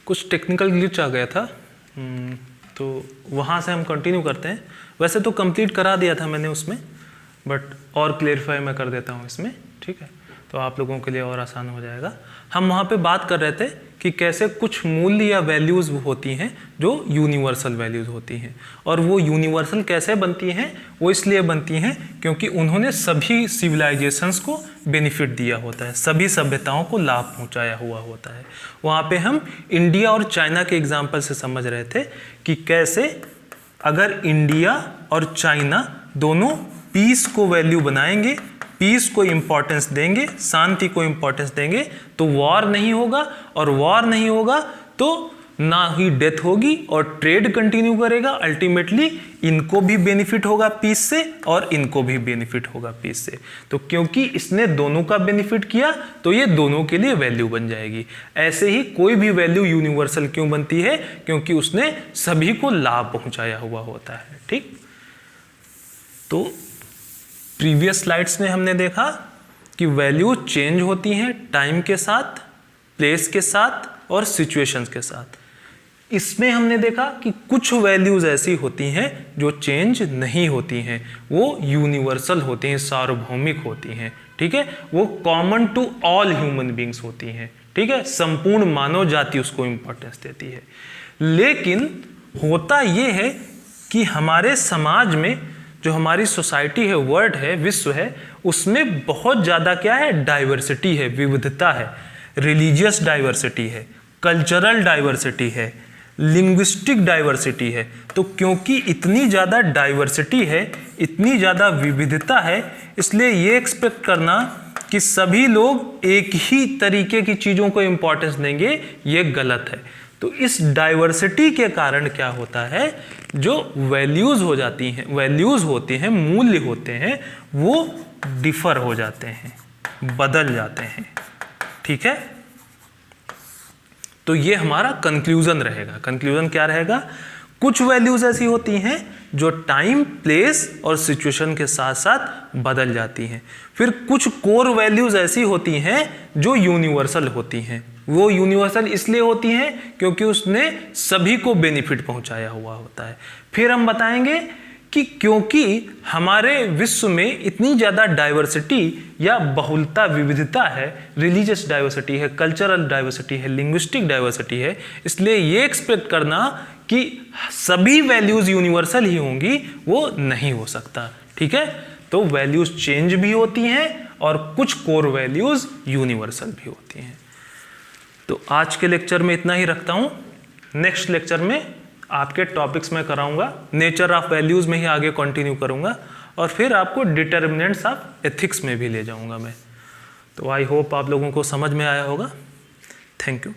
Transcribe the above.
कुछ technical glitch आ गया था, तो वहाँ से हम कंटिन्यू करते हैं। वैसे तो कंप्लीट करा दिया था मैंने उसमें, बट और क्लेरिफाई मैं कर देता हूँ इसमें, ठीक है, तो आप लोगों के लिए और आसान हो जाएगा। हम वहाँ पे बात कर रहे थे कि कैसे कुछ मूल्य या वैल्यूज़ होती हैं जो यूनिवर्सल वैल्यूज़ होती हैं, और वो यूनिवर्सल कैसे बनती हैं, वो इसलिए बनती हैं क्योंकि उन्होंने सभी सिविलाइजेशंस को बेनिफिट दिया होता है, सभी सभ्यताओं को लाभ पहुंचाया हुआ होता है। वहाँ पे हम इंडिया और चाइना के एग्जाम्पल से समझ रहे थे कि कैसे अगर इंडिया और चाइना दोनों पीस को वैल्यू बनाएंगे, पीस को इम्पोर्टेंस देंगे, शांति को इम्पोर्टेंस देंगे, तो वॉर नहीं होगा, और वॉर नहीं होगा तो ना ही डेथ होगी, और ट्रेड कंटिन्यू करेगा। अल्टीमेटली इनको भी बेनिफिट होगा पीस से और इनको भी बेनिफिट होगा पीस से। तो क्योंकि इसने दोनों का बेनिफिट किया तो ये दोनों के लिए वैल्यू बन जाएगी। ऐसे ही कोई भी वैल्यू यूनिवर्सल क्यों बनती है, क्योंकि उसने सभी को लाभ पहुंचाया हुआ होता है। ठीक, तो प्रीवियस स्लाइड्स में हमने देखा कि वैल्यू चेंज होती हैं टाइम के साथ, प्लेस के साथ और सिचुएशंस के साथ। इसमें हमने देखा कि कुछ वैल्यूज ऐसी होती हैं जो चेंज नहीं होती हैं, वो यूनिवर्सल होती हैं, सार्वभौमिक होती हैं। ठीक है, वो common to all human beings होती हैं। ठीक है, संपूर्ण मानव जाति उसको इंपॉर्टेंस देती है। लेकिन होता ये है कि हमारे समाज में जो हमारी सोसाइटी है, वर्ल्ड है, विश्व है, उसमें बहुत ज़्यादा क्या है, डाइवर्सिटी है, विविधता है। रिलीजियस डाइवर्सिटी है, कल्चरल डाइवर्सिटी है, लिंग्विस्टिक डाइवर्सिटी है। तो क्योंकि इतनी ज़्यादा डाइवर्सिटी है, इतनी ज़्यादा विविधता है, इसलिए ये एक्सपेक्ट करना कि सभी लोग एक ही तरीके की चीज़ों को इम्पोर्टेंस देंगे, ये गलत है। तो इस डाइवर्सिटी के कारण क्या होता है, जो वैल्यूज हो जाती हैं, वैल्यूज होते हैं, मूल्य होते हैं, वो डिफर हो जाते हैं, बदल जाते हैं। ठीक है, तो ये हमारा कंक्लूजन रहेगा। कंक्लूजन क्या रहेगा, कुछ वैल्यूज ऐसी होती हैं जो टाइम, प्लेस और सिचुएशन के साथ साथ बदल जाती हैं। फिर कुछ कोर वैल्यूज ऐसी होती हैं जो यूनिवर्सल होती हैं। वो यूनिवर्सल इसलिए होती हैं क्योंकि उसने सभी को बेनिफिट पहुंचाया हुआ होता है। फिर हम बताएंगे कि क्योंकि हमारे विश्व में इतनी ज़्यादा डाइवर्सिटी या बहुलता, विविधता है, रिलीजियस डाइवर्सिटी है, कल्चरल डाइवर्सिटी है, लिंग्विस्टिक डाइवर्सिटी है, इसलिए ये एक्सपेक्ट करना कि सभी वैल्यूज यूनिवर्सल ही होंगी, वो नहीं हो सकता। ठीक है, तो वैल्यूज चेंज भी होती हैं और कुछ कोर वैल्यूज यूनिवर्सल भी होती हैं। तो आज के लेक्चर में इतना ही रखता हूँ। नेक्स्ट लेक्चर में आपके टॉपिक्स में कराऊंगा, नेचर ऑफ वैल्यूज़ में ही आगे कंटिन्यू करूंगा, और फिर आपको डिटर्मिनेंट्स ऑफ एथिक्स में भी ले जाऊंगा मैं। तो आई होप आप लोगों को समझ में आया होगा। Thank you.